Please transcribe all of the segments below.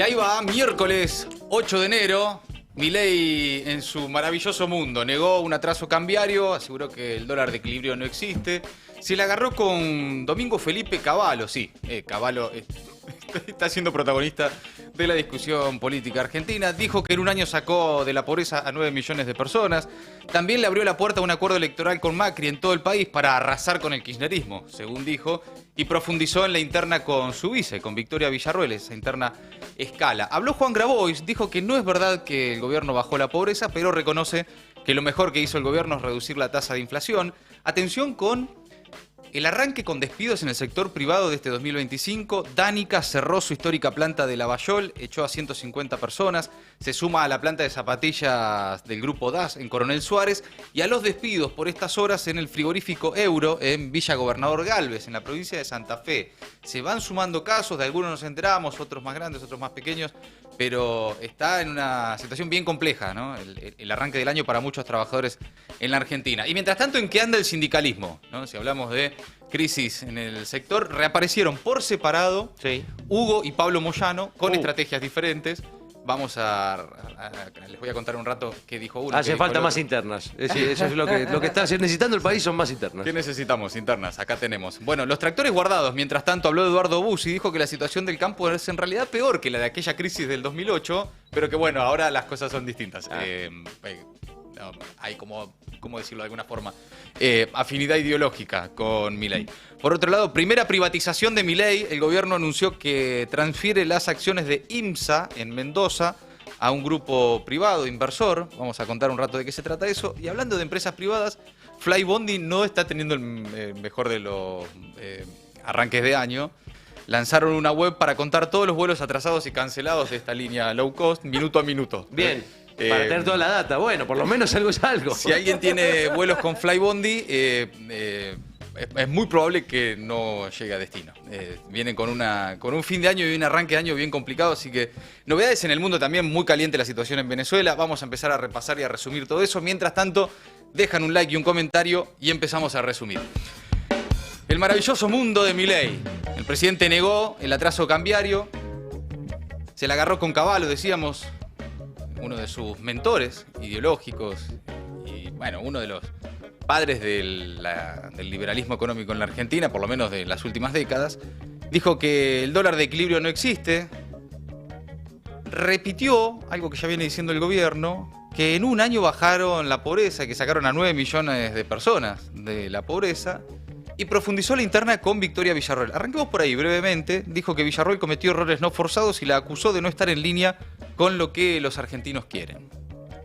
Y ahí va, miércoles 8 de enero, Milei en su maravilloso mundo negó un atraso cambiario, aseguró que el dólar de equilibrio no existe. Se la agarró con Domingo Felipe Cavallo, sí, Cavallo está siendo protagonista de la discusión política argentina. Dijo que en un año sacó de la pobreza a 9 millones de personas. También le abrió la puerta a un acuerdo electoral con Macri en todo el país para arrasar con el kirchnerismo, según dijo, y profundizó en la interna con su vice, con Victoria Villarruel, esa interna escala. Habló Juan Grabois, dijo que no es verdad que el gobierno bajó la pobreza, pero reconoce que lo mejor que hizo el gobierno es reducir la tasa de inflación. Atención con el arranque con despidos en el sector privado de este 2025. Dánica cerró su histórica planta de Lavallol, echó a 150 personas, se suma a la planta de zapatillas del grupo DAS en Coronel Suárez y a los despidos por estas horas en el frigorífico Euro en Villa Gobernador Galvez, en la provincia de Santa Fe. Se van sumando casos, de algunos nos enteramos, otros más grandes, otros más pequeños, pero está en una situación bien compleja, ¿no? El arranque del año para muchos trabajadores en la Argentina. Y mientras tanto, ¿en qué anda el sindicalismo? ¿No? Si hablamos de crisis en el sector, reaparecieron por separado Hugo y Pablo Moyano con estrategias diferentes. Les voy a contar un rato qué dijo uno. Hace falta más internas. Eso es lo que está necesitando el país, son más internas. ¿Qué necesitamos? Internas, acá tenemos. Bueno, los tractores guardados. Mientras tanto, habló Eduardo Bussi y dijo que la situación del campo es en realidad peor que la de aquella crisis del 2008, pero que bueno, ahora las cosas son distintas. Hay como, ¿cómo decirlo de alguna forma? Afinidad ideológica con Milei. Por otro lado, primera privatización de Milei. El gobierno anunció que transfiere las acciones de IMSA en Mendoza a un grupo privado, inversor. Vamos a contar un rato de qué se trata eso. Y hablando de empresas privadas, Flybondi no está teniendo el mejor de los arranques de año. Lanzaron una web para contar todos los vuelos atrasados y cancelados de esta línea low cost, minuto a minuto. Bien. Para tener toda la data. Bueno, por lo menos algo es algo. Si alguien tiene vuelos con Flybondi, es muy probable que no llegue a destino. Vienen con un fin de año y un arranque de año bien complicado, así que novedades en el mundo también, muy caliente la situación en Venezuela. Vamos a empezar a repasar y a resumir todo eso. Mientras tanto, dejan un like y un comentario y empezamos a resumir. El maravilloso mundo de Milei. El presidente negó el atraso cambiario, se la agarró con Cavallo, decíamos, uno de sus mentores ideológicos y, bueno, uno de los padres del liberalismo económico en la Argentina, por lo menos de las últimas décadas. Dijo que el dólar de equilibrio no existe. Repitió algo que ya viene diciendo el gobierno, que en un año bajaron la pobreza, que sacaron a 9 millones de personas de la pobreza, y profundizó la interna con Victoria Villarruel. Arranquemos por ahí brevemente. Dijo que Villarruel cometió errores no forzados y la acusó de no estar en línea con lo que los argentinos quieren.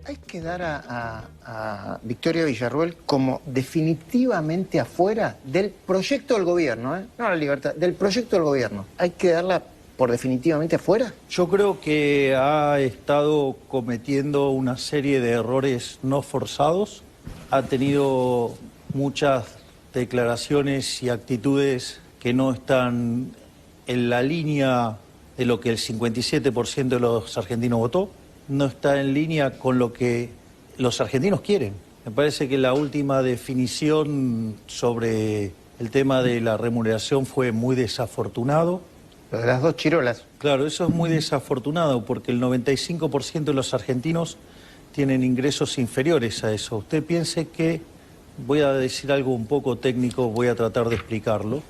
Hay que dar a Victoria Villarruel como definitivamente afuera del proyecto del gobierno, no la libertad, del proyecto del gobierno. Hay que darla por definitivamente afuera. Yo creo que ha estado cometiendo una serie de errores no forzados. Ha tenido muchas declaraciones y actitudes que no están en la línea de lo que el 57% de los argentinos votó, no está en línea con lo que los argentinos quieren. Me parece que la última definición sobre el tema de la remuneración fue muy desafortunado. Lo de las 2 chirolas. Claro, eso es muy desafortunado porque el 95% de los argentinos tienen ingresos inferiores a eso. Usted piense que, voy a decir algo un poco técnico, voy a tratar de explicarlo.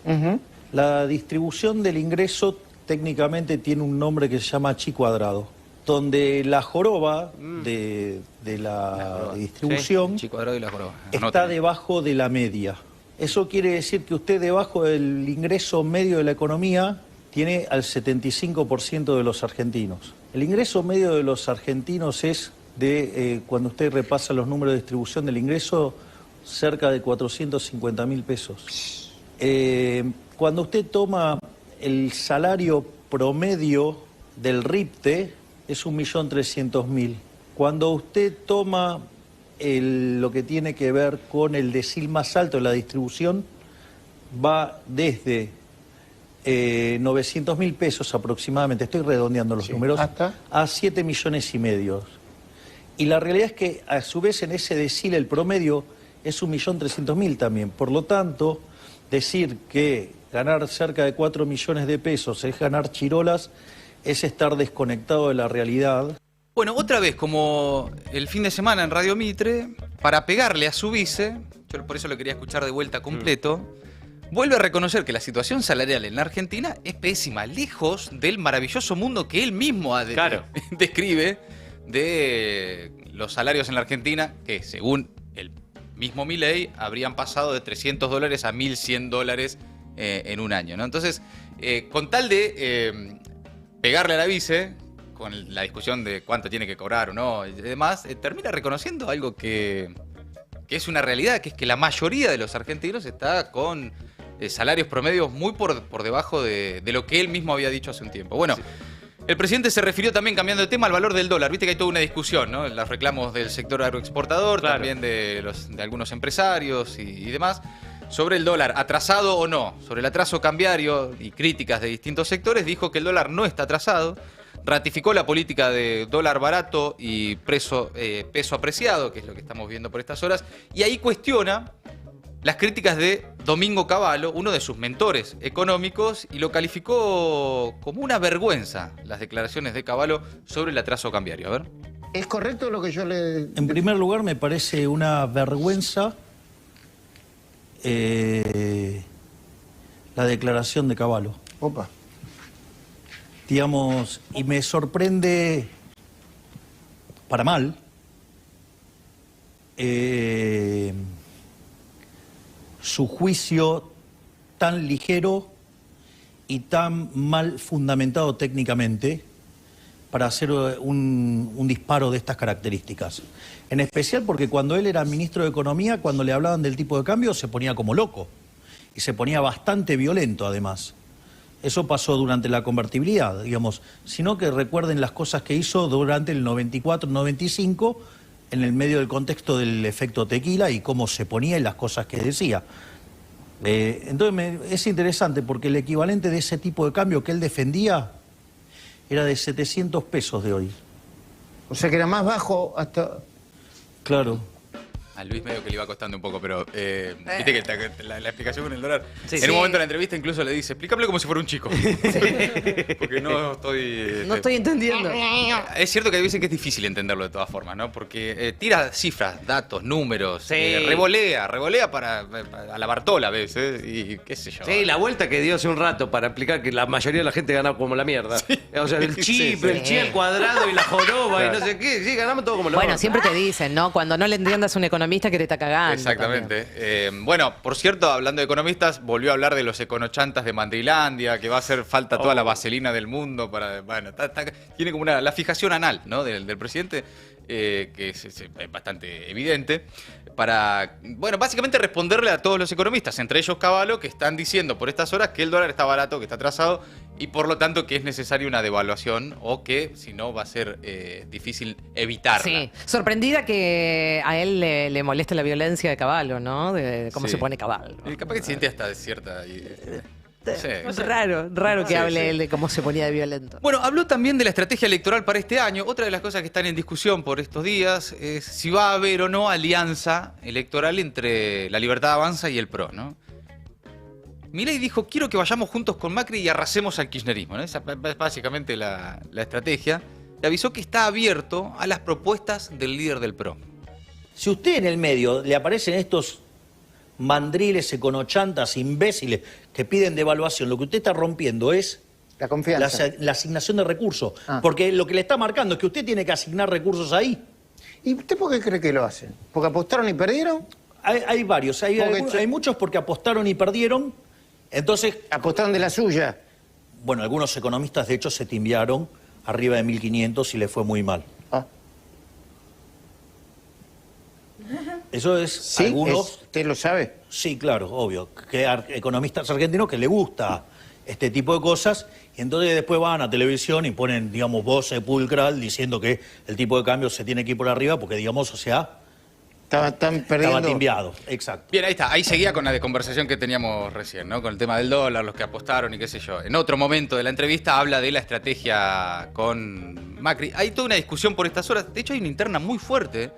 La distribución del ingreso técnicamente tiene un nombre que se llama chi cuadrado, donde la joroba de la distribución Chi cuadrado y la joroba. está debajo de la media. Eso quiere decir que usted debajo del ingreso medio de la economía tiene al 75% de los argentinos. El ingreso medio de los argentinos es de, cuando usted repasa los números de distribución del ingreso, cerca de 450.000 pesos. Cuando usted toma el salario promedio del RIPTE, es 1.300.000. Cuando usted toma lo que tiene que ver con el decil más alto de la distribución, va desde 900.000 pesos aproximadamente, estoy redondeando los números, a 7 millones y medio. Y la realidad es que a su vez en ese decil el promedio es 1.300.000 también. Por lo tanto, decir que ganar cerca de 4 millones de pesos es ganar chirolas es estar desconectado de la realidad. Bueno, otra vez, como el fin de semana en Radio Mitre, para pegarle a su vice, yo por eso lo quería escuchar de vuelta completo, vuelve a reconocer que la situación salarial en la Argentina es pésima, lejos del maravilloso mundo que él mismo describe de los salarios en la Argentina, que según el mismo Milei habrían pasado de $300 a $1.100 en un año, ¿no? Entonces, con tal de pegarle a la vice, con la discusión de cuánto tiene que cobrar o no y demás, termina reconociendo algo que es una realidad, que es que la mayoría de los argentinos está con salarios promedios muy por debajo de lo que él mismo había dicho hace un tiempo. Bueno, sí. El presidente se refirió también, cambiando de tema, al valor del dólar. Viste que hay toda una discusión, ¿no? Los reclamos del sector agroexportador, claro, también de algunos empresarios y demás, sobre el dólar, atrasado o no, sobre el atraso cambiario y críticas de distintos sectores. Dijo que el dólar no está atrasado, ratificó la política de dólar barato y peso apreciado, que es lo que estamos viendo por estas horas, y ahí cuestiona las críticas de Domingo Cavallo, uno de sus mentores económicos, y lo calificó como una vergüenza las declaraciones de Cavallo sobre el atraso cambiario. A ver. ¿Es correcto lo que yo le...? En primer lugar, me parece una vergüenza la declaración de Cavallo. Opa. Digamos, y me sorprende para mal su juicio tan ligero y tan mal fundamentado técnicamente para hacer un disparo de estas características. En especial porque cuando él era ministro de Economía, cuando le hablaban del tipo de cambio, se ponía como loco. Y se ponía bastante violento, además. Eso pasó durante la convertibilidad, digamos. Sino que recuerden las cosas que hizo durante el 94-95, en el medio del contexto del efecto tequila y cómo se ponía y las cosas que decía. Entonces es interesante porque el equivalente de ese tipo de cambio que él defendía era de 700 pesos de hoy. O sea que era más bajo hasta... Claro. A Luis medio que le iba costando un poco, pero viste que la explicación con el dólar... Sí, en un momento de la entrevista incluso le dice, explícamelo como si fuera un chico. Sí. Porque no estoy... No estoy entendiendo. Es cierto que dicen que es difícil entenderlo de todas formas, ¿no? Porque tira cifras, datos, números, Sí. revolea para a la Bartola a veces, y qué sé yo. Sí, la vuelta que dio hace un rato para explicar que la mayoría de la gente ganaba como la mierda. Sí. O sea, el chip, Sí. el chi al cuadrado y la joroba y no sé qué. Sí, ganamos todo como la Bueno, orto. siempre te dicen, ¿no? Cuando no le entiendas a un economista que te está cagando. Exactamente. Bueno, por cierto, hablando de economistas, volvió a hablar de los econochantas de Mandrilandia, que va a hacer falta toda la vaselina del mundo para... Bueno, tiene como la fijación anal, ¿no? del presidente, que es bastante evidente, para, bueno, básicamente responderle a todos los economistas, entre ellos Cavallo, que están diciendo por estas horas que el dólar está barato, que está atrasado, y por lo tanto que es necesaria una devaluación, o que si no va a ser difícil evitarla. Sí, sorprendida que a él le moleste la violencia de Cavallo, ¿no? De cómo Sí. se pone Cavallo. Capaz que siente hasta cierta... Sí. Es raro que Sí, hable sí. él de cómo se ponía de violento. Bueno, habló también de la estrategia electoral para este año. Otra de las cosas que están en discusión por estos días es si va a haber o no alianza electoral entre La Libertad Avanza y el PRO, ¿no? Milei dijo, quiero que vayamos juntos con Macri y arrasemos al kirchnerismo, ¿no? Esa es básicamente la estrategia. Y avisó que está abierto a las propuestas del líder del PRO. Si usted en el medio le aparecen estos mandriles, econochantas, imbéciles que piden devaluación, lo que usted está rompiendo es La confianza. la asignación de recursos. Ah. Porque lo que le está marcando es que usted tiene que asignar recursos ahí. ¿Y usted por qué cree que lo hacen? ¿Porque apostaron y perdieron? Hay varios, hay muchos porque apostaron y perdieron. Entonces, ¿Apostaron de la suya? bueno, algunos economistas de hecho se timbiaron arriba de 1.500 y le fue muy mal. Ah. Eso es ¿Sí? algunos... ¿Usted lo sabe? Sí, claro, obvio. Que hay economistas argentinos que le gusta este tipo de cosas y entonces después van a televisión y ponen, digamos, voz sepulcral diciendo que el tipo de cambio se tiene que ir por arriba porque, digamos, o sea, Están perdiendo. estaba timbiado. Exacto. Bien, ahí está. Ahí seguía con la conversación que teníamos recién, ¿no? Con el tema del dólar, los que apostaron y qué sé yo. En otro momento de la entrevista habla de la estrategia con Macri. Hay toda una discusión por estas horas. De hecho, hay una interna muy fuerte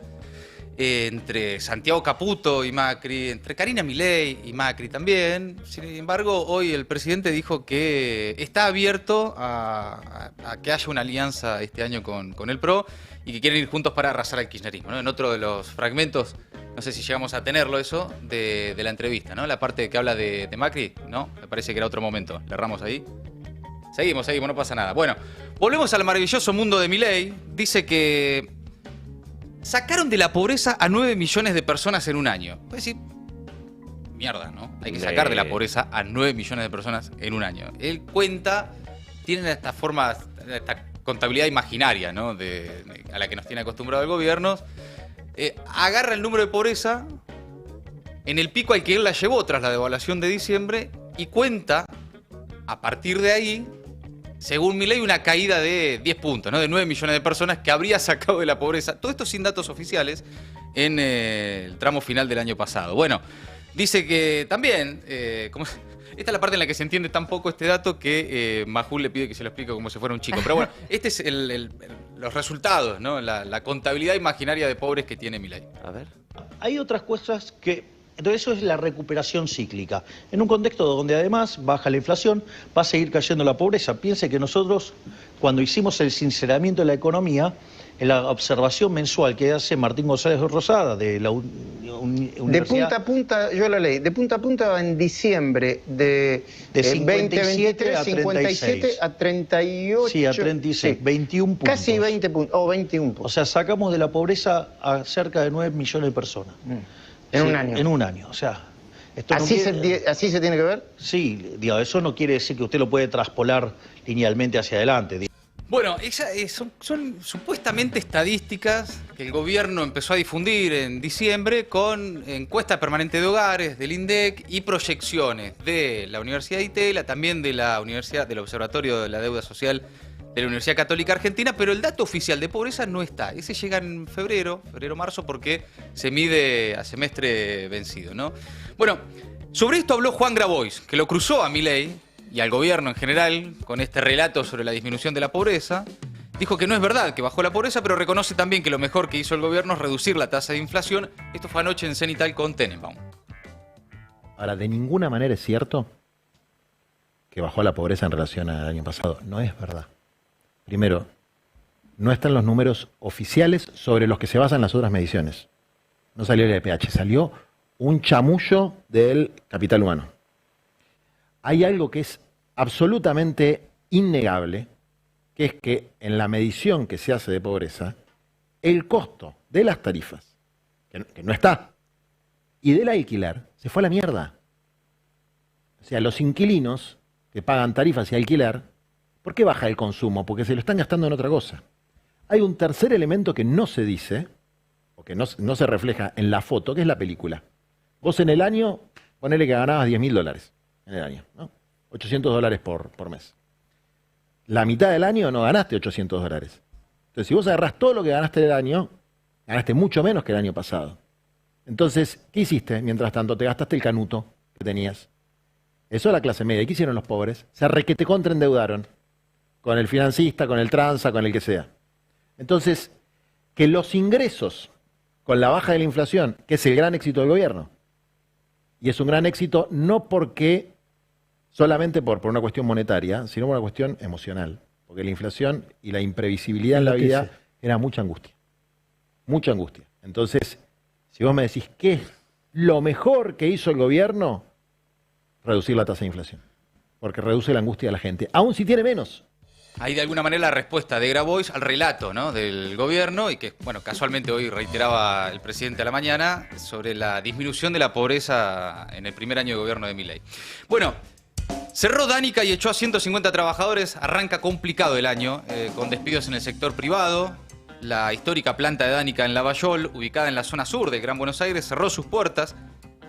entre Santiago Caputo y Macri, entre Karina Milei y Macri también. Sin embargo, hoy el presidente dijo que está abierto a que haya una alianza este año con el PRO y que quieren ir juntos para arrasar al kirchnerismo, ¿no? En otro de los fragmentos, no sé si llegamos a tenerlo eso, de la entrevista, ¿no? La parte que habla de Macri, ¿no? Me parece que era otro momento. ¿Le erramos ahí? Seguimos, no pasa nada. Bueno, volvemos al maravilloso mundo de Milei. Dice que sacaron de la pobreza a 9 millones de personas en un año. Puede decir, mierda, ¿no? Hay que sacar de la pobreza a 9 millones de personas en un año. Él cuenta, tienen esta forma, esta contabilidad imaginaria, ¿no? A la que nos tiene acostumbrado el gobierno. Agarra el número de pobreza en el pico al que él la llevó tras la devaluación de diciembre y cuenta, a partir de ahí, según Milei, una caída de 10 puntos, ¿no? De 9 millones de personas que habría sacado de la pobreza. Todo esto sin datos oficiales en el tramo final del año pasado. Bueno, dice que también, esta es la parte en la que se entiende tan poco este dato que Majul le pide que se lo explique como si fuera un chico. Pero bueno, este es los resultados, ¿no? La contabilidad imaginaria de pobres que tiene Milei. A ver. Hay otras cosas que... Entonces eso es la recuperación cíclica. En un contexto donde además baja la inflación, va a seguir cayendo la pobreza. Piense que nosotros, cuando hicimos el sinceramiento de la economía, en la observación mensual que hace Martín González de Rosada de la Universidad... De punta a punta, yo la leí, de punta a punta en diciembre de 57 2023, a 57 a 38... Sí, a 36, 21 puntos. Casi 20 puntos, o 21 puntos. O sea, sacamos de la pobreza a cerca de 9 millones de personas. En Sí, un año. En un año, o sea... Esto no ¿Así, quiere- ¿Así se tiene que ver? Sí, digo, eso no quiere decir que usted lo puede traspolar linealmente hacia adelante. Bueno, son supuestamente estadísticas que el gobierno empezó a difundir en diciembre con encuesta permanente de hogares, del INDEC y proyecciones de la Universidad de Itela, también de la Universidad del Observatorio de la Deuda Social de la Universidad Católica Argentina, pero el dato oficial de pobreza no está. Ese llega en febrero-marzo, porque se mide a semestre vencido, ¿no? Bueno, sobre esto habló Juan Grabois, que lo cruzó a Milei y al gobierno en general con este relato sobre la disminución de la pobreza. Dijo que no es verdad que bajó la pobreza, pero reconoce también que lo mejor que hizo el gobierno es reducir la tasa de inflación. Esto fue anoche en Cenital con Tenenbaum. Ahora, de ninguna manera es cierto que bajó la pobreza en relación al año pasado. No es verdad. Primero, no están los números oficiales sobre los que se basan las otras mediciones. No salió el IPH, salió un chamullo del capital humano. Hay algo que es absolutamente innegable, que es que en la medición que se hace de pobreza, el costo de las tarifas, que no está, y del alquiler, se fue a la mierda. O sea, los inquilinos que pagan tarifas y alquiler, ¿por qué baja el consumo? Porque se lo están gastando en otra cosa. Hay un tercer elemento que no se dice, o que no se refleja en la foto, que es la película. Vos en el año, ponele que ganabas $10.000 en el año, ¿no? $800 por mes. La mitad del año no ganaste $800. Entonces, si vos agarrás todo lo que ganaste el año, ganaste mucho menos que el año pasado. Entonces, ¿qué hiciste? Mientras tanto, te gastaste el canuto que tenías. Eso es la clase media. ¿Y qué hicieron los pobres? Se requete contraendeudaron. Con el financista, con el tranza, con el que sea. Entonces, que los ingresos con la baja de la inflación, que es el gran éxito del gobierno, y es un gran éxito no porque solamente por una cuestión monetaria, sino por una cuestión emocional. Porque la inflación y la imprevisibilidad en la vida era mucha angustia. Mucha angustia. Entonces, si vos me decís, ¿qué es lo mejor que hizo el gobierno? Reducir la tasa de inflación. Porque reduce la angustia de la gente, aun si tiene menos. Hay de alguna manera la respuesta de Grabois al relato, ¿no?, del gobierno, y que, bueno, casualmente hoy reiteraba el presidente a la mañana sobre la disminución de la pobreza en el primer año de gobierno de Milei. Bueno, cerró Danica y echó a 150 trabajadores. Arranca complicado el año, con despidos en el sector privado. La histórica planta de Danica en Lavallol, ubicada en la zona sur del Gran Buenos Aires, cerró sus puertas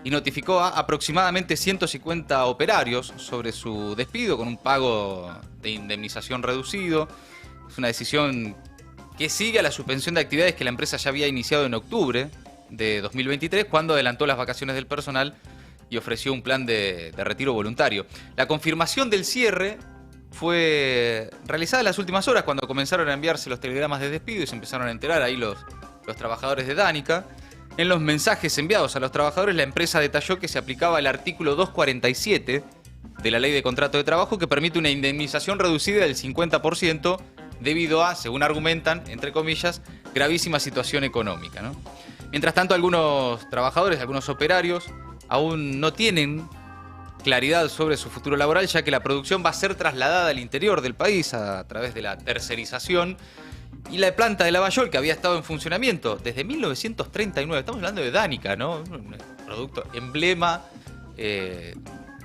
y notificó a aproximadamente 150 operarios sobre su despido, con un pago de indemnización reducido. Es una decisión que sigue a la suspensión de actividades que la empresa ya había iniciado en octubre de 2023, cuando adelantó las vacaciones del personal y ofreció un plan de retiro voluntario. La confirmación del cierre fue realizada en las últimas horas, cuando comenzaron a enviarse los telegramas de despido y se empezaron a enterar ahí los trabajadores de Danica. En los mensajes enviados a los trabajadores, la empresa detalló que se aplicaba el artículo 247 de la Ley de Contrato de Trabajo, que permite una indemnización reducida del 50% debido a, según argumentan, entre comillas, gravísima situación económica, ¿no? Mientras tanto, algunos trabajadores, algunos operarios, aún no tienen claridad sobre su futuro laboral, ya que la producción va a ser trasladada al interior del país a través de la tercerización. Y la planta de Lavallol, que había estado en funcionamiento desde 1939, estamos hablando de Danica, ¿no? Un producto emblema,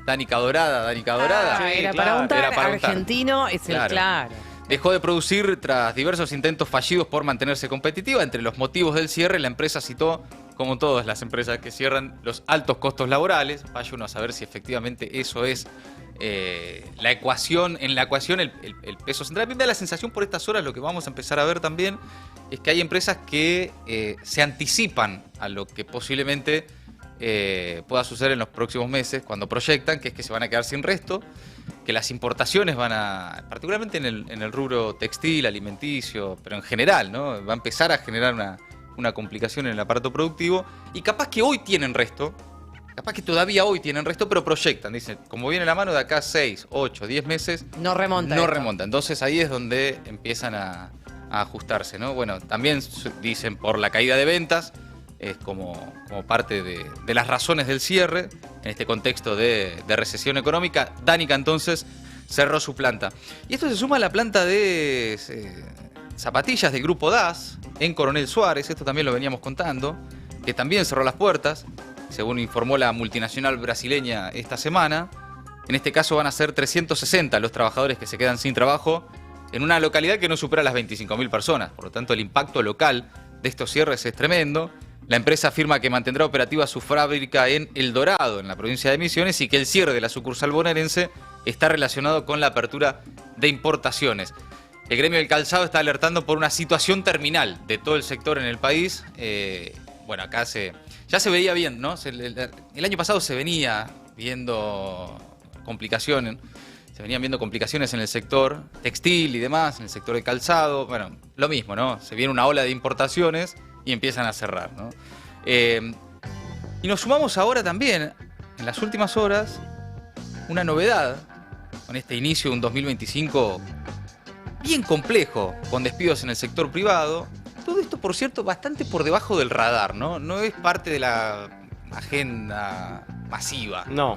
Danica Dorada. Era para untar, argentino es el claro. Dejó de producir tras diversos intentos fallidos por mantenerse competitiva. Entre los motivos del cierre, la empresa citó, como todas las empresas que cierran, los altos costos laborales. Vaya uno a saber si efectivamente eso es la ecuación. En la ecuación el peso central. A mí me da la sensación por estas horas, lo que vamos a empezar a ver también, es que hay empresas que se anticipan a lo que posiblemente pueda suceder en los próximos meses, cuando proyectan, que es que se van a quedar sin resto, que las importaciones van a, particularmente en el rubro textil, alimenticio, pero en general, ¿no? Va a empezar a generar una complicación en el aparato productivo, y capaz que hoy tienen resto, capaz que todavía hoy tienen resto, pero proyectan, dicen, como viene la mano de acá 6, 8, 10 meses, no remonta. Entonces ahí es donde empiezan a ajustarse, ¿no? Bueno, también dicen por la caída de ventas, es como parte de las razones del cierre, en este contexto de recesión económica. Danica entonces cerró su planta. Y esto se suma a la planta de zapatillas del Grupo DAS en Coronel Suárez, esto también lo veníamos contando, que también cerró las puertas, según informó la multinacional brasileña esta semana. En este caso van a ser 360 los trabajadores que se quedan sin trabajo en una localidad que no supera las 25.000 personas. Por lo tanto, el impacto local de estos cierres es tremendo. La empresa afirma que mantendrá operativa su fábrica en El Dorado, en la provincia de Misiones, y que el cierre de la sucursal bonaerense está relacionado con la apertura de importaciones. El gremio del calzado está alertando por una situación terminal de todo el sector en el país. Bueno, acá ya se veía bien, ¿no? El año pasado se venía viendo complicaciones. Se venían viendo complicaciones en el sector textil y demás, en el sector de calzado. Bueno, lo mismo, ¿no? Se viene una ola de importaciones y empiezan a cerrar, ¿no? Y nos sumamos ahora también, en las últimas horas, una novedad con este inicio de un 2025 bien complejo, con despidos en el sector privado. Todo esto, por cierto, bastante por debajo del radar, ¿no? No es parte de la agenda masiva. No.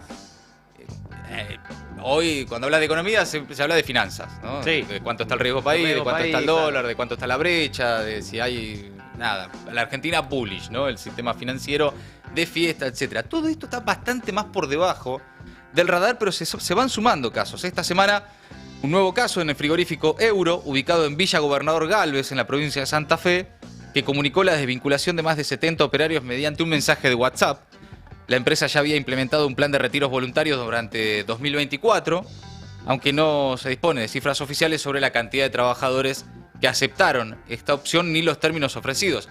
Hoy, cuando habla de economía, se habla de finanzas, ¿no? Sí. De cuánto está el riesgo país, de cuánto está el dólar, de cuánto está la brecha, de si hay... Nada, la Argentina bullish, ¿no? El sistema financiero de fiesta, etcétera. Todo esto está bastante más por debajo del radar, pero se van sumando casos. Esta semana, un nuevo caso en el frigorífico Euro, ubicado en Villa Gobernador Galvez, en la provincia de Santa Fe, que comunicó la desvinculación de más de 70 operarios mediante un mensaje de WhatsApp. La empresa ya había implementado un plan de retiros voluntarios durante 2024, aunque no se dispone de cifras oficiales sobre la cantidad de trabajadores que aceptaron esta opción ni los términos ofrecidos.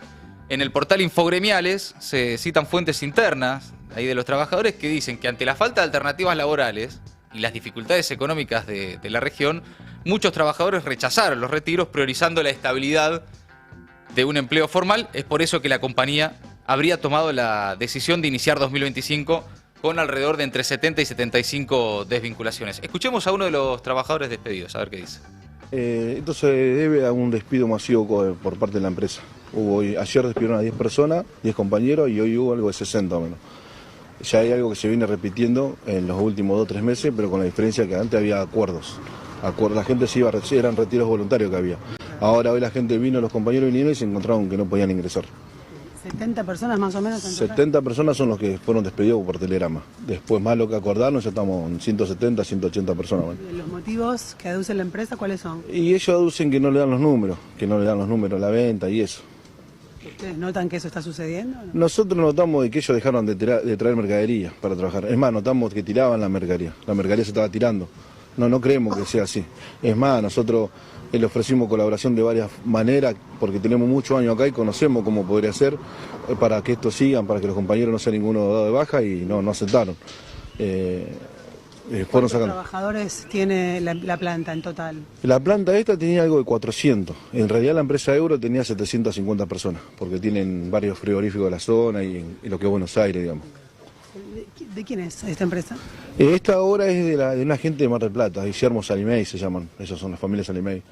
En el portal Infogremiales se citan fuentes internas ahí de los trabajadores que dicen que ante la falta de alternativas laborales y las dificultades económicas de la región, muchos trabajadores rechazaron los retiros priorizando la estabilidad de un empleo formal. Es por eso que la compañía habría tomado la decisión de iniciar 2025 con alrededor de entre 70 y 75 desvinculaciones. Escuchemos a uno de los trabajadores despedidos, a ver qué dice. Esto se debe a un despido masivo por parte de la empresa. Ayer despidieron a 10 personas, 10 compañeros, y hoy hubo algo de 60 o menos. Ya hay algo que se viene repitiendo en los últimos 2 o 3 meses, pero con la diferencia que antes había acuerdos. La gente se iba, eran retiros voluntarios que había. Ahora hoy la gente vino, los compañeros vinieron y se encontraron que no podían ingresar. 70 personas más o menos. 70 personas son los que fueron despedidos por telegrama. Después más lo que acordaron, ya estamos en 170, 180 personas. Bueno. ¿Los motivos que aduce la empresa cuáles son? Y ellos aducen que no le dan los números, a la venta y eso. ¿Ustedes notan que eso está sucediendo? ¿No? Nosotros notamos de que ellos dejaron de traer mercadería para trabajar. Es más, notamos que tiraban la mercadería se estaba tirando. No creemos que sea así. Es más, nosotros le ofrecimos colaboración de varias maneras, porque tenemos muchos años acá y conocemos cómo podría ser para que esto sigan, para que los compañeros no sean ninguno dado de baja, y no aceptaron. fueron ¿Cuántos sacando. trabajadores tiene la planta en total? La planta esta tenía algo de 400. En realidad la empresa Euro tenía 750 personas, porque tienen varios frigoríficos de la zona y lo que es Buenos Aires, digamos. ¿De quién es esta empresa? Esta ahora es de una gente de Mar del Plata, Guillermo Salimey se llaman, esas son las familias Salimey.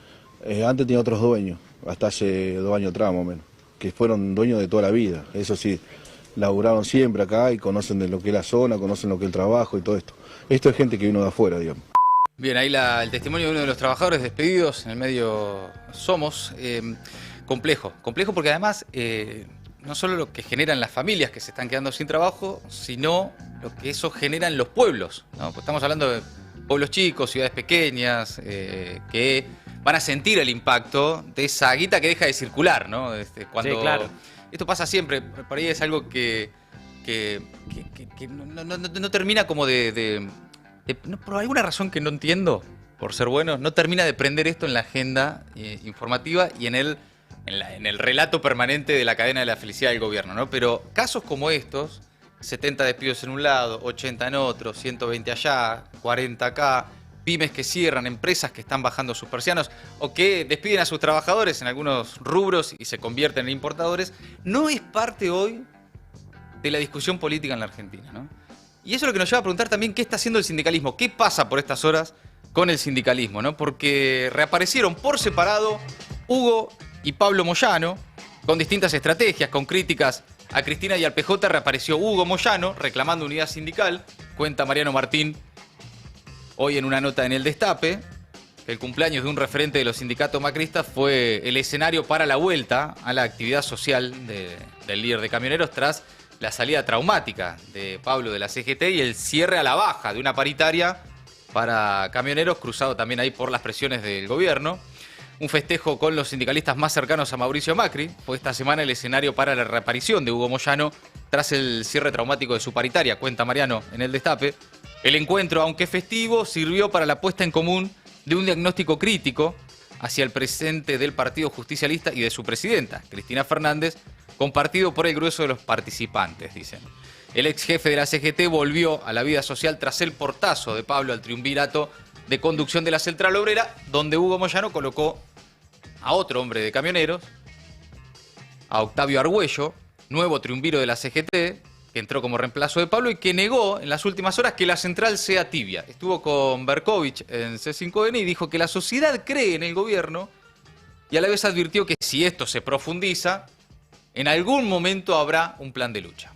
Antes tenía otros dueños, hasta hace 2 años atrás más o menos, que fueron dueños de toda la vida. Eso sí, laburaron siempre acá y conocen de lo que es la zona, conocen lo que es el trabajo y todo esto. Esto es gente que vino de afuera, digamos. Bien, ahí el testimonio de uno de los trabajadores despedidos en el medio Somos. Complejo porque además no solo lo que generan las familias que se están quedando sin trabajo, sino lo que eso genera en los pueblos, ¿no? Pues estamos hablando de pueblos chicos, ciudades pequeñas, que van a sentir el impacto de esa guita que deja de circular, ¿no? Cuando, sí, claro. Esto pasa siempre, por ahí es algo que no termina como por alguna razón que no entiendo, por ser bueno, no termina de prender esto en la agenda informativa y en el relato permanente de la cadena de la felicidad del gobierno, ¿no? Pero casos como estos, 70 despidos en un lado, 80 en otro, 120 allá, 40 acá, pymes que cierran, empresas que están bajando sus persianos o que despiden a sus trabajadores en algunos rubros y se convierten en importadores, no es parte hoy de la discusión política en la Argentina, ¿no? Y eso es lo que nos lleva a preguntar también qué está haciendo el sindicalismo, qué pasa por estas horas con el sindicalismo, ¿no? Porque reaparecieron por separado Hugo y Pablo Moyano, con distintas estrategias, con críticas a Cristina y al PJ. Reapareció Hugo Moyano reclamando unidad sindical. Cuenta Mariano Martín hoy en una nota en El Destape que el cumpleaños de un referente de los sindicatos macristas fue el escenario para la vuelta a la actividad social del líder de camioneros tras la salida traumática de Pablo de la CGT y el cierre a la baja de una paritaria para camioneros, cruzado también ahí por las presiones del gobierno. Un festejo con los sindicalistas más cercanos a Mauricio Macri fue esta semana el escenario para la reaparición de Hugo Moyano tras el cierre traumático de su paritaria, cuenta Mariano en El Destape. El encuentro, aunque festivo, sirvió para la puesta en común de un diagnóstico crítico hacia el presente del Partido Justicialista y de su presidenta, Cristina Fernández, compartido por el grueso de los participantes, dicen. El ex jefe de la CGT volvió a la vida social tras el portazo de Pablo al triunvirato de conducción de la Central Obrera, donde Hugo Moyano colocó a otro hombre de camioneros, a Octavio Argüello, nuevo triunviro de la CGT, que entró como reemplazo de Pablo y que negó en las últimas horas que la central sea tibia. Estuvo con Berkovich en C5N y dijo que la sociedad cree en el gobierno y a la vez advirtió que si esto se profundiza, en algún momento habrá un plan de lucha.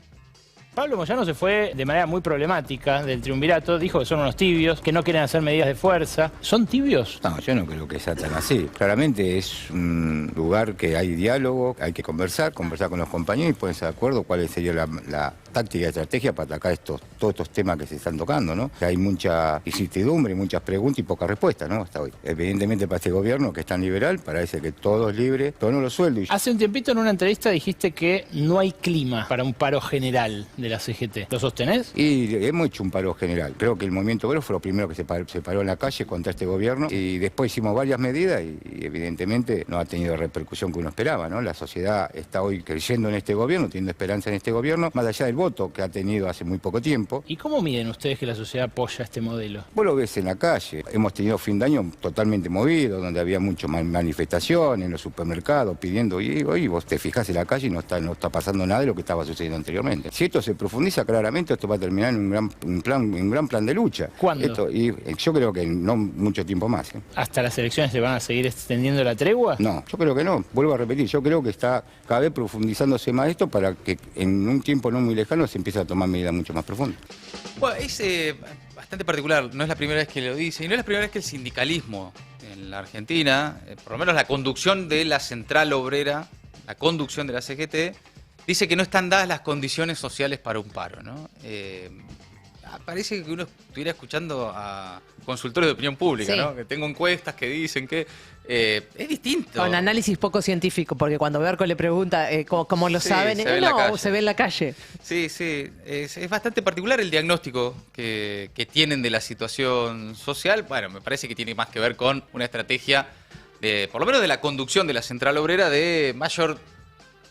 Pablo Moyano se fue de manera muy problemática del triunvirato, dijo que son unos tibios, que no quieren hacer medidas de fuerza. ¿Son tibios? No, yo no creo que sea tan así. Claramente es un lugar que hay diálogo, hay que conversar con los compañeros y ponerse de acuerdo cuál sería la táctica y estrategia para atacar todos estos temas que se están tocando, ¿no? Hay mucha incertidumbre, muchas preguntas y poca respuesta, ¿no? Hasta hoy. Evidentemente para este gobierno que es tan liberal, parece que todo es libre, pero no los sueldos. Hace un tiempito en una entrevista dijiste que no hay clima para un paro general de la CGT. ¿Lo sostenés? Y hemos hecho un paro general. Creo que el movimiento obrero fue lo primero que se paró en la calle contra este gobierno y después hicimos varias medidas y evidentemente no ha tenido la repercusión que uno esperaba, ¿no? La sociedad está hoy creyendo en este gobierno, teniendo esperanza en este gobierno, más allá del voto que ha tenido hace muy poco tiempo. ¿Y cómo miden ustedes que la sociedad apoya este modelo? Vos lo ves en la calle. Hemos tenido fin de año totalmente movido, donde había mucho manifestaciones en los supermercados pidiendo, y hoy vos te fijás en la calle y no está pasando nada de lo que estaba sucediendo anteriormente. Si esto se profundiza claramente, esto va a terminar en un gran plan de lucha. ¿Cuándo? Y yo creo que no mucho tiempo más. ¿Hasta las elecciones se van a seguir extendiendo la tregua? No, yo creo que no. Vuelvo a repetir, yo creo que está cada vez profundizándose más esto para que en un tiempo no muy lejano se empiece a tomar medidas mucho más profundas. Bueno, es bastante particular, no es la primera vez que lo dice, y no es la primera vez que el sindicalismo en la Argentina, por lo menos la conducción de la Central Obrera, la conducción de la CGT, dice que no están dadas las condiciones sociales para un paro, ¿no? Parece que uno estuviera escuchando a consultores de opinión pública, sí, ¿no? Que tengo encuestas que dicen que es distinto. Con análisis poco científico, porque cuando Berco le pregunta cómo lo saben, se ve en la calle. Sí, sí. Es bastante particular el diagnóstico que tienen de la situación social. Bueno, me parece que tiene más que ver con una estrategia, por lo menos de la conducción de la Central Obrera, de mayor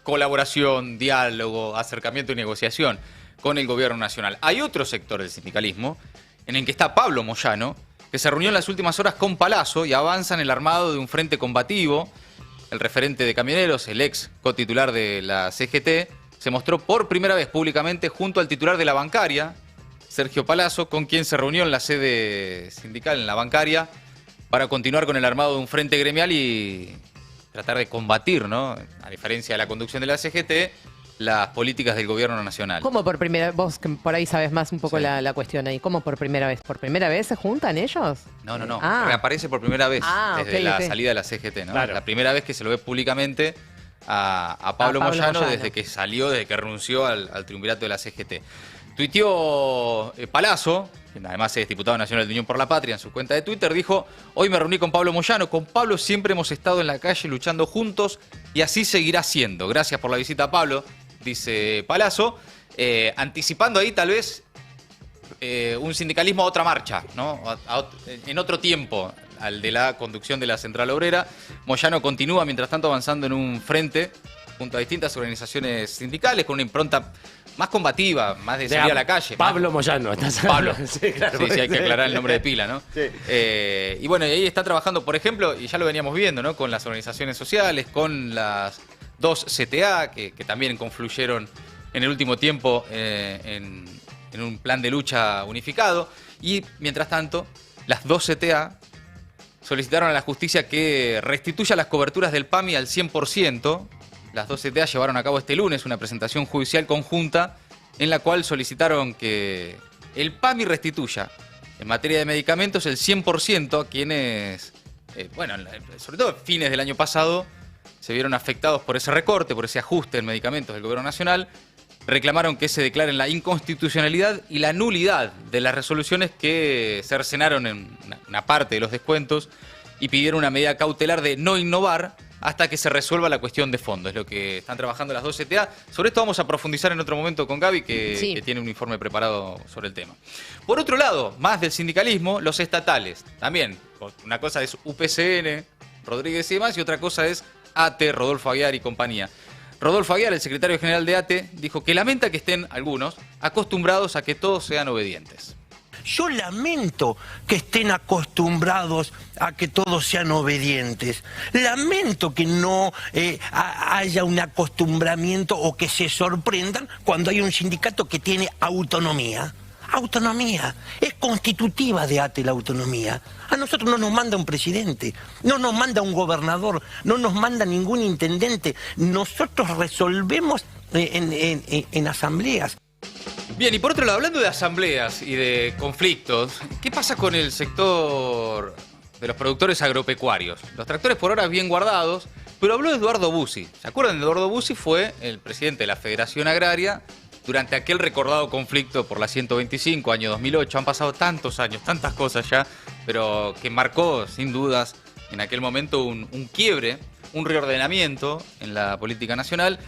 colaboración, diálogo, acercamiento y negociación con el gobierno nacional. Hay otro sector del sindicalismo en el que está Pablo Moyano, que se reunió en las últimas horas con Palazzo y avanza en el armado de un frente combativo. El referente de camioneros, el ex cotitular de la CGT, se mostró por primera vez públicamente junto al titular de la bancaria, Sergio Palazzo, con quien se reunió en la sede sindical, en la bancaria, para continuar con el armado de un frente gremial y tratar de combatir, ¿no? A diferencia de la conducción de la CGT, las políticas del gobierno nacional. ¿Cómo por primera vez? Vos que por ahí sabes más un poco Sí. la cuestión ahí. ¿Cómo por primera vez? ¿Por primera vez se juntan ellos? No. Ah. Reaparece por primera vez desde ok, la ok. salida de la CGT, ¿no? Claro. La primera vez que se lo ve públicamente a Pablo Moyano desde que salió, desde que renunció al triunvirato de la CGT. Tuiteó Palazzo, quien además es diputado nacional de Unión por la Patria, en su cuenta de Twitter, dijo: hoy me reuní con Pablo Moyano. Con Pablo siempre hemos estado en la calle luchando juntos y así seguirá siendo. Gracias por la visita, Pablo, dice Palazzo, anticipando ahí tal vez un sindicalismo a otra marcha, ¿no? En otro tiempo al de la conducción de la Central Obrera. Moyano continúa, mientras tanto, avanzando en un frente junto a distintas organizaciones sindicales con una impronta más combativa, más de salir a la calle. Pablo Moyano. Pablo. Sí, claro. Sí, hay que aclarar el nombre de pila, ¿no? Sí. Y bueno, y ahí está trabajando, por ejemplo, y ya lo veníamos viendo, ¿no? Con las organizaciones sociales, con las 2 CTA, que también confluyeron en el último tiempo en un plan de lucha unificado. Y, mientras tanto, las 2 CTA solicitaron a la justicia que restituya las coberturas del PAMI al 100%. Las 2 CTA llevaron a cabo este lunes una presentación judicial conjunta en la cual solicitaron que el PAMI restituya en materia de medicamentos el 100% a quienes, sobre todo a fines del año pasado, se vieron afectados por ese recorte, por ese ajuste en medicamentos del Gobierno Nacional. Reclamaron que se declaren la inconstitucionalidad y la nulidad de las resoluciones que cercenaron en una parte de los descuentos y pidieron una medida cautelar de no innovar hasta que se resuelva la cuestión de fondo. Es lo que están trabajando las 2 CTA. Sobre esto vamos a profundizar en otro momento con Gaby, que tiene un informe preparado sobre el tema. Por otro lado, más del sindicalismo, los estatales. También, una cosa es UPCN, Rodríguez y demás, y otra cosa es ATE, Rodolfo Aguiar y compañía. Rodolfo Aguiar, el secretario general de ATE, dijo que lamenta que estén algunos acostumbrados a que todos sean obedientes. Yo lamento que estén acostumbrados a que todos sean obedientes. Lamento que no haya un acostumbramiento o que se sorprendan cuando hay un sindicato que tiene autonomía. Autonomía. Es constitutiva de ATE la autonomía. A nosotros no nos manda un presidente, no nos manda un gobernador, no nos manda ningún intendente. Nosotros resolvemos en asambleas. Bien, y por otro lado, hablando de asambleas y de conflictos, ¿qué pasa con el sector de los productores agropecuarios? Los tractores por ahora bien guardados, pero habló Eduardo Bussi. ¿Se acuerdan? Eduardo Bussi fue el presidente de la Federación Agraria durante aquel recordado conflicto por la 125, año 2008. Han pasado tantos años, tantas cosas ya, pero que marcó, sin dudas, en aquel momento un quiebre, un reordenamiento en la política nacional.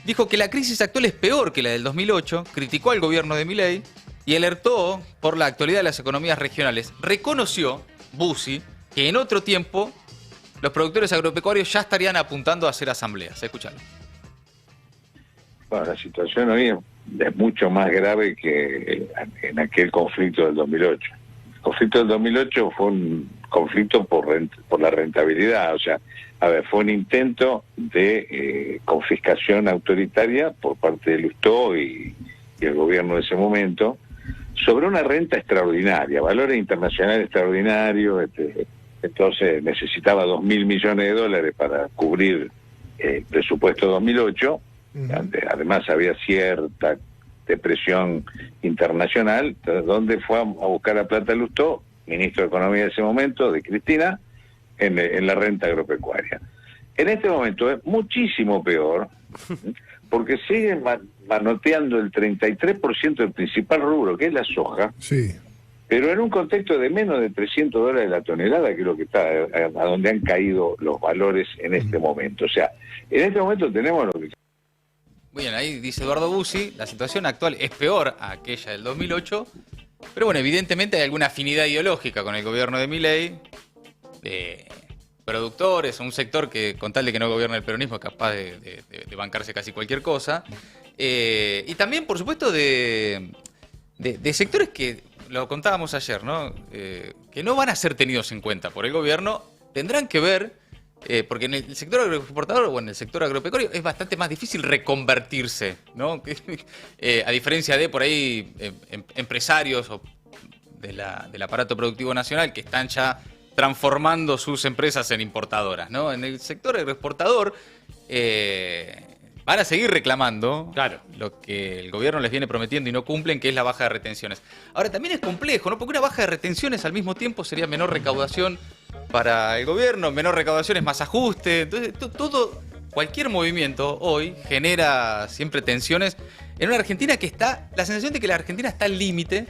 Dijo que la crisis actual es peor que la del 2008, criticó al gobierno de Milei y alertó por la actualidad de las economías regionales. Reconoció, Bussi, que en otro tiempo los productores agropecuarios ya estarían apuntando a hacer asambleas. Escuchalo. Bueno, la situación hoy es mucho más grave que en aquel conflicto del 2008. El conflicto del 2008 fue un conflicto por la rentabilidad, o sea, fue un intento de confiscación autoritaria por parte de Lustó y el gobierno de ese momento sobre una renta extraordinaria, valores internacionales extraordinarios. Entonces necesitaba $2.000 millones para cubrir el presupuesto 2008. Además había cierta depresión internacional, donde fue a buscar la plata Lustó, ministro de Economía de ese momento, de Cristina, en la renta agropecuaria. En este momento es muchísimo peor, porque siguen manoteando el 33% del principal rubro, que es la soja, pero en un contexto de menos de $300 la tonelada, que es lo que está, a donde han caído los valores en este momento. O sea, en este momento tenemos lo que... Bien, ahí dice Eduardo Bussi, la situación actual es peor a aquella del 2008, pero bueno, evidentemente hay alguna afinidad ideológica con el gobierno de Milei, de productores, un sector que con tal de que no gobierne el peronismo es capaz de bancarse casi cualquier cosa, y también, por supuesto, de sectores que lo contábamos ayer, ¿no? Que no van a ser tenidos en cuenta por el gobierno, tendrán que ver, porque en el sector agroexportador o en el sector agropecuario es bastante más difícil reconvertirse, ¿no? A diferencia de por ahí empresarios o del aparato productivo nacional que están ya transformando sus empresas en importadoras, ¿no? En el sector agroexportador van a seguir reclamando lo que el gobierno les viene prometiendo y no cumplen, que es la baja de retenciones. Ahora, también es complejo, ¿no? Porque una baja de retenciones al mismo tiempo sería menor recaudación para el gobierno, menor recaudación es más ajuste. Entonces, cualquier movimiento hoy genera siempre tensiones en una Argentina que está, la sensación de que la Argentina está al límite,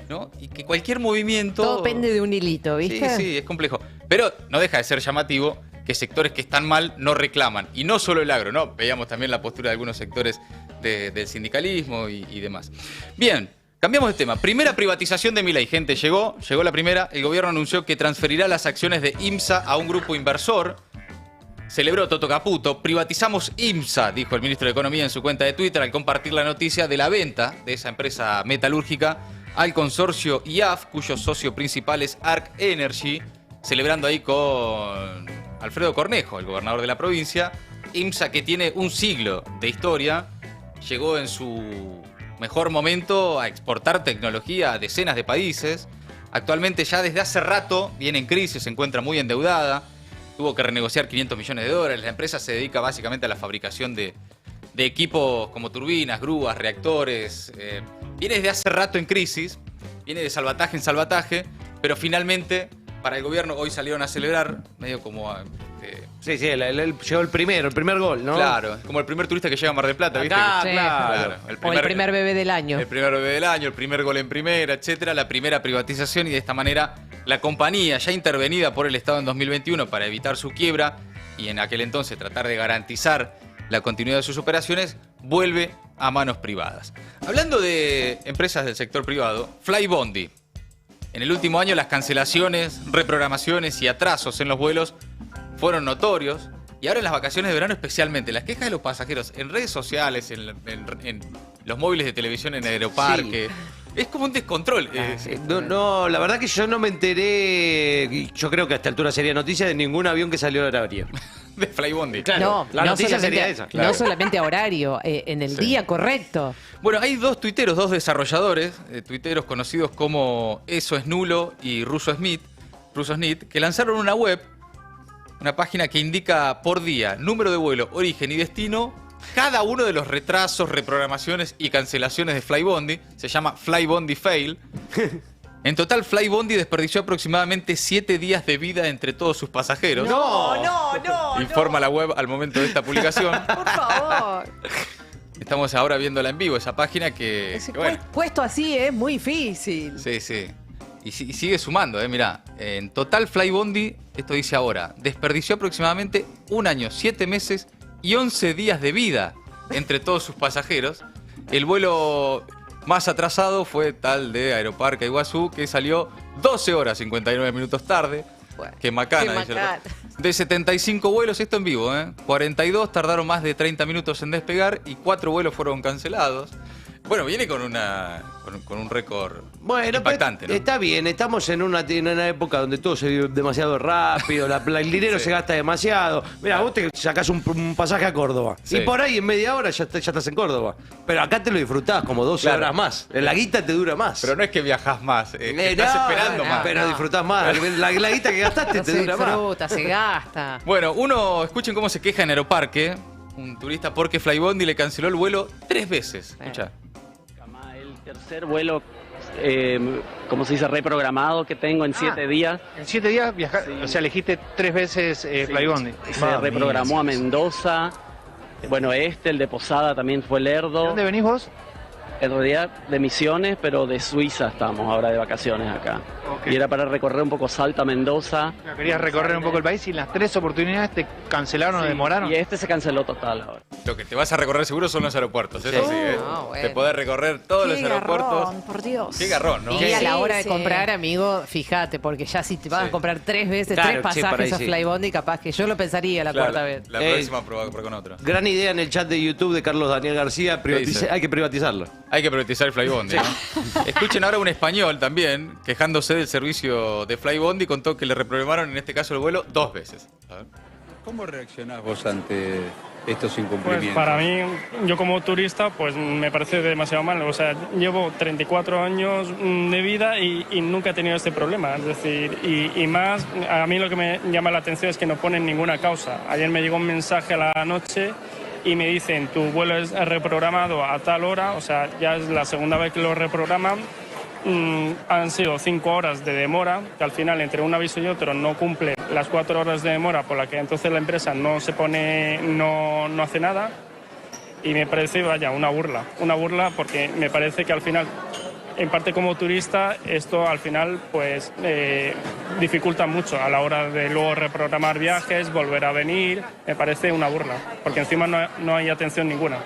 ¿no? Y que cualquier movimiento... Todo pende de un hilito, ¿viste? Sí, sí, es complejo. Pero no deja de ser llamativo que sectores que están mal no reclaman. Y no solo el agro, ¿no? Veíamos también la postura de algunos sectores del sindicalismo y demás. Bien, cambiamos de tema. Primera privatización de Milei. Gente, llegó la primera. El gobierno anunció que transferirá las acciones de IMSA a un grupo inversor. Celebró Toto Caputo. Privatizamos IMSA, dijo el ministro de Economía en su cuenta de Twitter al compartir la noticia de la venta de esa empresa metalúrgica al consorcio IAF, cuyo socio principal es Arc Energy, celebrando ahí con Alfredo Cornejo, el gobernador de la provincia. IMSA, que tiene un siglo de historia, llegó en su mejor momento a exportar tecnología a decenas de países. Actualmente ya desde hace rato viene en crisis, se encuentra muy endeudada, tuvo que renegociar $500 millones. La empresa se dedica básicamente a la fabricación de equipos como turbinas, grúas, reactores. Viene desde hace rato en crisis, viene de salvataje en salvataje, pero finalmente para el gobierno hoy salieron a celebrar, medio como... Sí, llegó el primer gol, ¿no? Claro, como el primer turista que llega a Mar del Plata, ¿viste? Sí, claro. O el primer bebé del año. El primer bebé del año, el primer gol en primera, etcétera, la primera privatización, y de esta manera la compañía, ya intervenida por el Estado en 2021 para evitar su quiebra y en aquel entonces tratar de garantizar la continuidad de sus operaciones, vuelve a manos privadas. Hablando de empresas del sector privado, Flybondi. En el último año las cancelaciones, reprogramaciones y atrasos en los vuelos fueron notorios, y ahora en las vacaciones de verano especialmente, las quejas de los pasajeros en redes sociales, en los móviles de televisión en Aeroparque, es como un descontrol. No, la verdad que yo no me enteré, yo creo que a esta altura sería noticia de ningún avión que salió de horario. De Flybondi. Claro, la noticia sería esa. Claro. No solamente a horario, en el día correcto. Bueno, hay dos tuiteros, dos desarrolladores, tuiteros conocidos como Eso es Nulo y Russo Smith, que lanzaron una web, una página que indica por día, número de vuelo, origen y destino, cada uno de los retrasos, reprogramaciones y cancelaciones de Flybondi. Se llama Flybondi Fail. En total, Flybondi desperdició aproximadamente 7 días de vida entre todos sus pasajeros. No. Informa la web al momento de esta publicación. Por favor. Estamos ahora viéndola en vivo, esa página que bueno. Puesto así es muy difícil. Sí. Y sigue sumando, mirá. En total, Flybondi, esto dice ahora, desperdició aproximadamente 1 año, 7 meses y 11 días de vida entre todos sus pasajeros. El vuelo más atrasado fue tal de Aeroparque a Iguazú, que salió 12 horas 59 minutos tarde. Bueno, qué macana. De 75 vuelos, esto en vivo, 42 tardaron más de 30 minutos en despegar y 4 vuelos fueron cancelados. Bueno, viene con un récord impactante, ¿no? Está bien, estamos en una época donde todo se vive demasiado rápido, el dinero se gasta demasiado. Mira, vos te sacás un pasaje a Córdoba y por ahí en media hora ya estás en Córdoba. Pero acá te lo disfrutás como 12 horas más. La guita te dura más. Pero no es que viajás más, estás esperando más. Pero disfrutás más. La guita que gastaste te dura más. Se disfruta, se gasta. Bueno, escuchen cómo se queja en Aeroparque un turista porque Flybondi le canceló el vuelo 3 veces. Escuchá. Tercer vuelo, como se dice, reprogramado que tengo en 7 días. ¿En 7 días viajaste? Sí. O sea, elegiste 3 veces Flybondi. Se reprogramó a Mendoza. Bueno, el de Posada también fue lerdo. ¿De dónde venís vos? En realidad de Misiones, pero de Suiza estamos ahora de vacaciones acá. Okay. Y era para recorrer un poco Salta, Mendoza. Querías recorrer un poco el país y en las 3 oportunidades te cancelaron o demoraron. Y se canceló total ahora. Lo que te vas a recorrer seguro son los aeropuertos, eso sí, ¿eh? bueno. Te podés recorrer todos los aeropuertos. Garrón, por Dios. Qué garrón, ¿no? Y a la hora de Sí. comprar, amigo, fíjate, porque ya si te vas a comprar 3 veces, Claro, 3 sí, por pasajes ahí a sí. Flybondi, capaz que yo lo pensaría la Claro, cuarta vez. La próxima prueba con otro. Gran idea en el chat de YouTube de Carlos Daniel García. dice? Hay que privatizarlo. Hay que privatizar el Flybondi, ¿no? Escuchen ahora un español también, quejándose del servicio de Flybondi, contó que le reprogramaron en este caso el vuelo 2 veces. A ver. ¿Cómo reaccionás vos ante estos Pues incumplimientos? para mí, yo como turista, pues me parece demasiado mal. O sea, llevo 34 años de vida y nunca he tenido este problema. Es decir, y más, a mí lo que me llama la atención es que no ponen ninguna causa. Ayer me llegó un mensaje a la noche y me dicen, tu vuelo es reprogramado a tal hora, o sea, ya es la segunda vez que lo reprograman. Han sido 5 horas de demora, que al final entre un aviso y otro no cumple las 4 horas de demora, por la que entonces la empresa no se pone, no hace nada. Y me parece, vaya, una burla porque me parece que al final, en parte como turista, esto al final pues dificulta mucho a la hora de luego reprogramar viajes, volver a venir. Me parece una burla, porque encima no hay atención ninguna.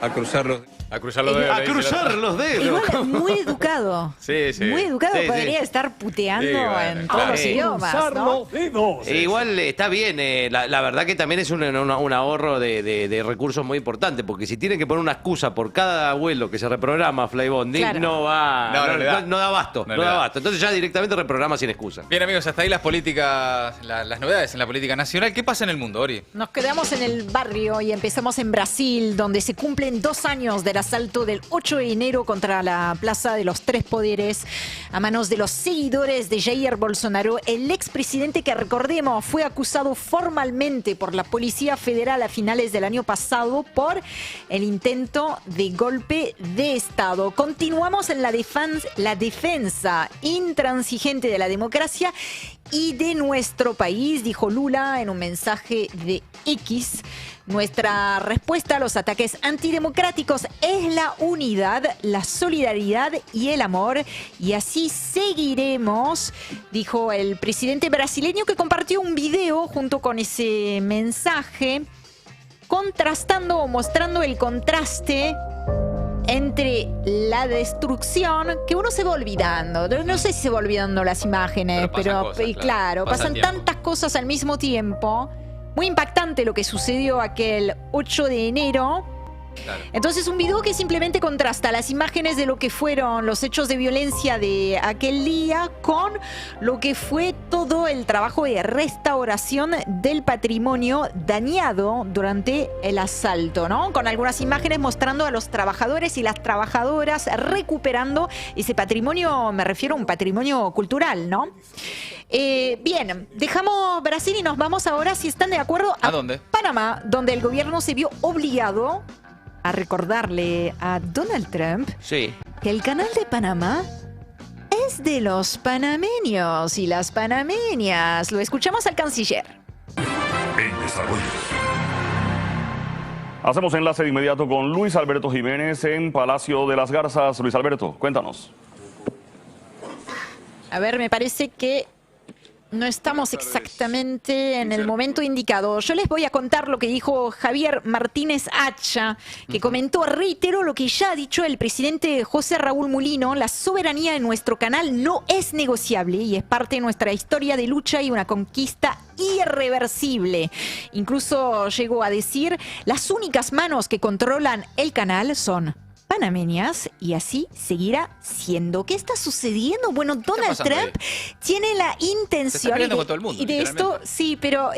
A cruzarlos. A cruzar los dedos. A cruzar los dedos. Igual, muy educado. Sí, sí. Muy educado, Sí, sí. podría estar puteando Sí, bueno, en claro. todos los idiomas, ¿no? Igual está bien, la verdad que también es un ahorro de recursos muy importante, porque si tienen que poner una excusa por cada vuelo que se reprograma Flybondi, Claro. no da abasto. No No le da da. abasto. Entonces ya directamente reprograma sin excusa. Bien, amigos, hasta ahí las políticas, las novedades en la política nacional. ¿Qué pasa en el mundo, Ori? Nos quedamos en el barrio y empezamos en Brasil, donde se cumplen 2 años del asalto del 8 de enero contra la Plaza de los Tres Poderes a manos de los seguidores de Jair Bolsonaro, el expresidente que, recordemos, fue acusado formalmente por la Policía Federal a finales del año pasado por el intento de golpe de Estado. Continuamos en la defensa intransigente de la democracia y de nuestro país, dijo Lula en un mensaje de X. Nuestra respuesta a los ataques antidemocráticos es la unidad, la solidaridad y el amor. Y así seguiremos, dijo el presidente brasileño, que compartió un video junto con ese mensaje, contrastando o mostrando el contraste entre la destrucción, que uno se va olvidando. No sé si se va olvidando las imágenes, pero claro, pasan tantas cosas al mismo tiempo. Muy impactante lo que sucedió aquel 8 de enero. Claro. Entonces, un video que simplemente contrasta las imágenes de lo que fueron los hechos de violencia de aquel día con lo que fue todo el trabajo de restauración del patrimonio dañado durante el asalto, ¿no? Con algunas imágenes mostrando a los trabajadores y las trabajadoras recuperando ese patrimonio, me refiero a un patrimonio cultural, ¿no? Bien, dejamos Brasil y nos vamos ahora, si están de acuerdo, ¿A dónde? Panamá, donde el gobierno se vio obligado a recordarle a Donald Trump que el canal de Panamá es de los panameños y las panameñas. Lo escuchamos al canciller. En desarrollo. Hacemos enlace de inmediato con Luis Alberto Jiménez en Palacio de las Garzas. Luis Alberto, cuéntanos. A ver, me parece que no estamos exactamente en el momento indicado. Yo les voy a contar lo que dijo Javier Martínez Hacha, que comentó, reiteró lo que ya ha dicho el presidente José Raúl Mulino: la soberanía de nuestro canal no es negociable y es parte de nuestra historia de lucha y una conquista irreversible. Incluso llegó a decir, las únicas manos que controlan el canal son panameñas y así seguirá siendo. ¿Qué está sucediendo? Bueno, Donald Trump tiene la intención, Se está peleando con todo el mundo, y de esto, literalmente. sí, pero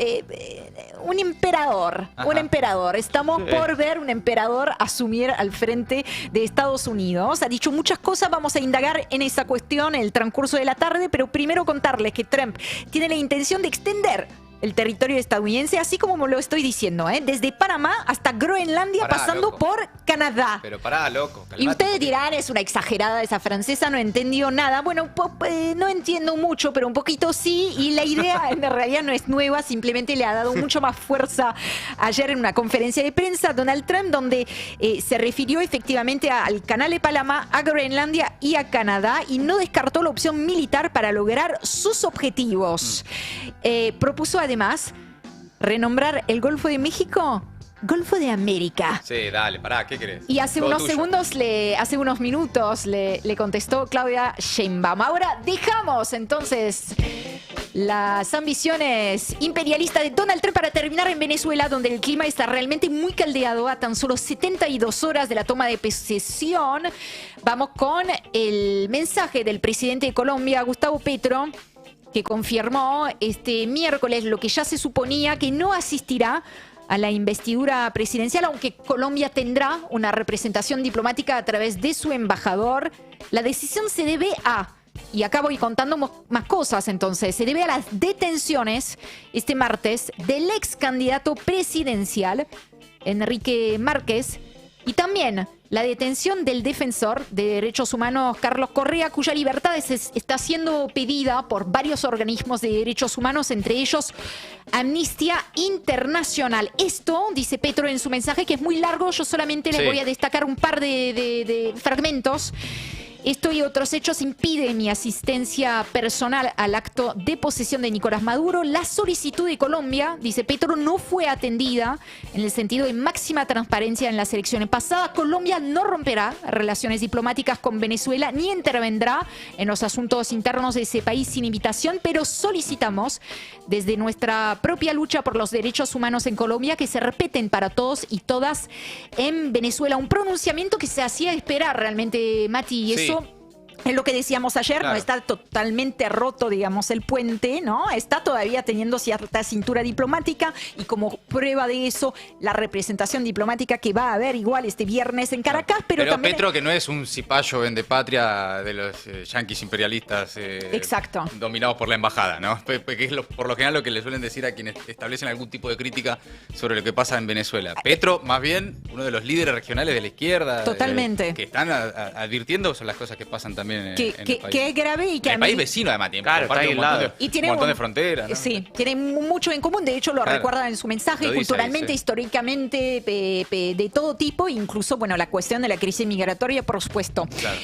un emperador, estamos por ver un emperador asumir al frente de Estados Unidos. Ha dicho muchas cosas, vamos a indagar en esa cuestión en el transcurso de la tarde, pero primero contarles que Trump tiene la intención de extender el territorio estadounidense, así como me lo estoy diciendo, desde Panamá hasta Groenlandia, Pará, pasando loco. por Canadá. Pero pará, loco. Y ustedes dirán, es una exagerada esa francesa, no entendió nada. Bueno, no entiendo mucho, pero un poquito sí. Y la idea en realidad no es nueva, simplemente le ha dado mucho más fuerza ayer en una conferencia de prensa Donald Trump, donde se refirió efectivamente al canal de Panamá, a Groenlandia y a Canadá, y no descartó la opción militar para lograr sus objetivos. Propuso además renombrar el Golfo de México Golfo de América. Sí, dale, pará, ¿qué querés? Y hace Todo unos tuyo. segundos, hace unos minutos le contestó Claudia Sheinbaum. Ahora dejamos entonces las ambiciones imperialistas de Donald Trump para terminar en Venezuela, donde el clima está realmente muy caldeado a tan solo 72 horas de la toma de posesión. Vamos con el mensaje del presidente de Colombia, Gustavo Petro, que confirmó este miércoles lo que ya se suponía, que no asistirá a la investidura presidencial, aunque Colombia tendrá una representación diplomática a través de su embajador. La decisión se debe a, y acá voy contando más cosas entonces, se debe a las detenciones este martes del ex candidato presidencial, Enrique Márquez, y también la detención del defensor de derechos humanos Carlos Correa, cuya libertad está siendo pedida por varios organismos de derechos humanos, entre ellos Amnistía Internacional. Esto, dice Petro en su mensaje, que es muy largo, yo solamente les voy a destacar un par de fragmentos. Esto y otros hechos impiden mi asistencia personal al acto de posesión de Nicolás Maduro. La solicitud de Colombia, dice Petro, no fue atendida en el sentido de máxima transparencia en las elecciones pasadas. Colombia no romperá relaciones diplomáticas con Venezuela ni intervendrá en los asuntos internos de ese país sin invitación, pero solicitamos desde nuestra propia lucha por los derechos humanos en Colombia que se respeten para todos y todas en Venezuela. Un pronunciamiento que se hacía esperar realmente, Mati, y eso es lo que decíamos ayer, Claro. no está totalmente roto, digamos, el puente, ¿no? Está todavía teniendo cierta cintura diplomática y como prueba de eso, la representación diplomática que va a haber igual este viernes en Caracas, pero también... Petro, que no es un cipayo vendepatria de los yanquis imperialistas Exacto. dominados por la embajada, ¿no? Que es por lo general lo que le suelen decir a quienes establecen algún tipo de crítica sobre lo que pasa en Venezuela. Petro, más bien, uno de los líderes regionales de la izquierda. Totalmente. Que están advirtiendo sobre las cosas que pasan también en el país. Que es grave y que En a el mí... país vecino, además, tiene Claro, comparte está ahí un al montón, lado. Y tiene un montón de fronteras, ¿no? Sí, tiene mucho en común. De hecho, lo Claro. recuerda en su mensaje, Lo dice culturalmente, ahí, sí. históricamente, de todo tipo, incluso, bueno, la cuestión de la crisis migratoria, por supuesto. Claro.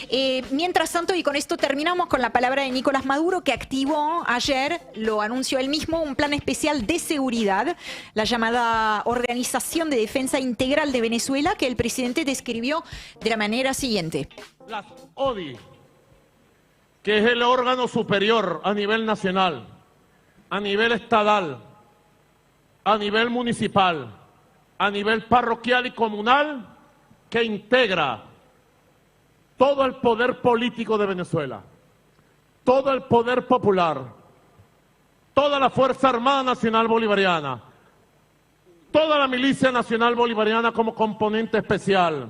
Mientras tanto, y con esto terminamos con la palabra de Nicolás Maduro, que activó ayer, lo anunció él mismo, un plan especial de seguridad, la llamada Organización de Defensa Integral de Venezuela, que el presidente describió de la manera siguiente. Las ODI, que es el órgano superior a nivel nacional, a nivel estatal, a nivel municipal, a nivel parroquial y comunal, que integra todo el poder político de Venezuela, todo el poder popular, toda la Fuerza Armada Nacional Bolivariana, toda la Milicia Nacional Bolivariana como componente especial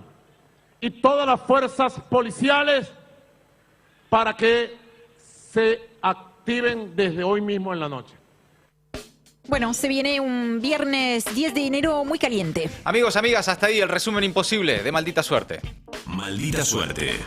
y todas las fuerzas policiales para que se activen desde hoy mismo en la noche. Bueno, se viene un viernes 10 de enero muy caliente. Amigos, amigas, hasta ahí el resumen imposible de Maldita Suerte. Maldita Suerte.